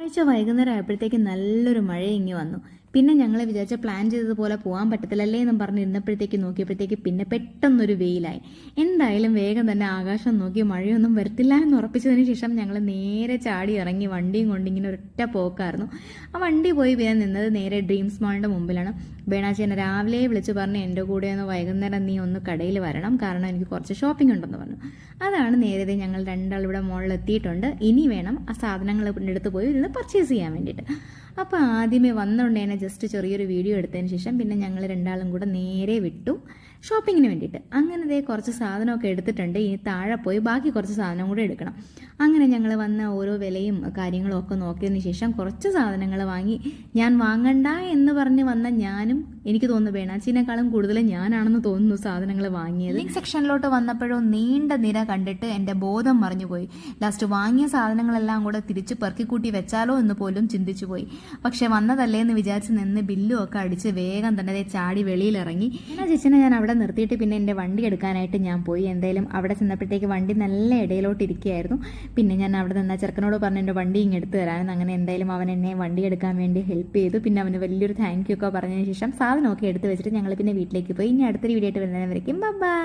ബുധനാഴ്ച വൈകുന്നേരം ആയപ്പോഴത്തേക്ക് നല്ലൊരു മഴ ഇങ്ങി വന്നു. പിന്നെ ഞങ്ങൾ വിചാരിച്ച പ്ലാൻ ചെയ്തതുപോലെ പോകാൻ പറ്റത്തില്ലല്ലേ എന്നും പറഞ്ഞിരുന്നപ്പോഴത്തേക്ക് നോക്കിയപ്പോഴത്തേക്ക് പിന്നെ പെട്ടെന്നൊരു വെയിലായി. എന്തായാലും വേഗം തന്നെ ആകാശം നോക്കി മഴയൊന്നും വരത്തില്ല എന്ന് ഉറപ്പിച്ചതിന് ശേഷം ഞങ്ങൾ നേരെ ചാടി ഇറങ്ങി വണ്ടിയും കൊണ്ട് ഇങ്ങനെ ഒരൊറ്റ പോക്കായിരുന്നു. ആ വണ്ടി പോയി പിന്നെ നിന്നത് നേരെ ഡ്രീംസ് മാളിൻ്റെ മുമ്പിലാണ്. ബേണാച്ചേനെ രാവിലെ വിളിച്ച് പറഞ്ഞു എൻ്റെ കൂടെ ഒന്ന് വൈകുന്നേരം നീ ഒന്ന് കടയിൽ വരണം, കാരണം എനിക്ക് കുറച്ച് ഷോപ്പിംഗ് ഉണ്ടെന്ന് പറഞ്ഞു. അതാണ് നേരത്തെ ഞങ്ങൾ രണ്ടാളിവിടെ മുകളിൽ എത്തിയിട്ടുണ്ട്. ഇനി വേണം ആ സാധനങ്ങൾ എടുത്ത് പോയി ഇരുന്ന് പർച്ചേസ് ചെയ്യാൻ വേണ്ടിയിട്ട്. അപ്പോൾ ആദ്യമേ വന്നുകൊണ്ട് തന്നെ ജസ്റ്റ് ചെറിയൊരു വീഡിയോ എടുത്തതിന് ശേഷം പിന്നെ ഞങ്ങൾ രണ്ടാളും കൂടെ നേരെ വിട്ടു ഷോപ്പിങ്ങിന് വേണ്ടിയിട്ട്. അങ്ങനെ ദേ കുറച്ച് സാധനമൊക്കെ എടുത്തിട്ടുണ്ട്. ഇനി താഴെ പോയി ബാക്കി കുറച്ച് സാധനം കൂടെ എടുക്കണം. അങ്ങനെ ഞങ്ങൾ വന്ന ഓരോ വിലയും കാര്യങ്ങളും ഒക്കെ നോക്കിയതിന് ശേഷം കുറച്ച് സാധനങ്ങൾ വാങ്ങി. ഞാൻ വാങ്ങണ്ട എന്ന് പറഞ്ഞ് വന്ന ഞാനും, എനിക്ക് തോന്നുന്നു ബേണാച്ചിനേക്കാളും കൂടുതൽ ഞാനാണെന്ന് തോന്നുന്നു സാധനങ്ങൾ വാങ്ങിയത്. സെക്ഷനിലോട്ട് വന്നപ്പോഴോ നീണ്ട നിര കണ്ടിട്ട് എൻ്റെ ബോധം മറിഞ്ഞുപോയി. ലാസ്റ്റ് വാങ്ങിയ സാധനങ്ങളെല്ലാം കൂടെ തിരിച്ച് പെറുക്കിക്കൂട്ടി വെച്ചാലോ എന്ന് പോലും ചിന്തിച്ചു പോയി. പക്ഷെ വന്നതല്ലേ എന്ന് വിചാരിച്ച് നിന്ന് ബില്ലും ഒക്കെ അടിച്ച് വേഗം തന്നെ ചാടി വെളിയിലിറങ്ങി. എന്നാ ചേച്ചിനെ ഞാൻ അവിടെ നിർത്തിയിട്ട് പിന്നെ എൻ്റെ വണ്ടി എടുക്കാനായിട്ട് ഞാൻ പോയി. എന്തായാലും അവിടെ ചെന്നപ്പോഴത്തേക്ക് വണ്ടി നല്ല ഇടയിലോട്ട് ഇരിക്കുകയായിരുന്നു. പിന്നെ ഞാൻ അവിടെ നിന്ന് ചെറുക്കനോട് പറഞ്ഞു എൻ്റെ വണ്ടി ഇങ്ങ് എടുത്തു തരാമെന്ന്. അങ്ങനെ എന്തായാലും അവൻ എന്നെ വണ്ടി എടുക്കാൻ വേണ്ടി ഹെൽപ്പ് ചെയ്തു. പിന്നെ അവന് വലിയൊരു താങ്ക് യു ഒക്കെ പറഞ്ഞതിന് ശേഷം സാധനമൊക്കെ എടുത്ത് വെച്ചിട്ട് ഞങ്ങൾ പിന്നെ വീട്ടിലേക്ക് പോയി. ഇനി അടുത്തൊരു വീഡിയോ ആയിട്ട് വരുന്നവരേക്കും ബൈ.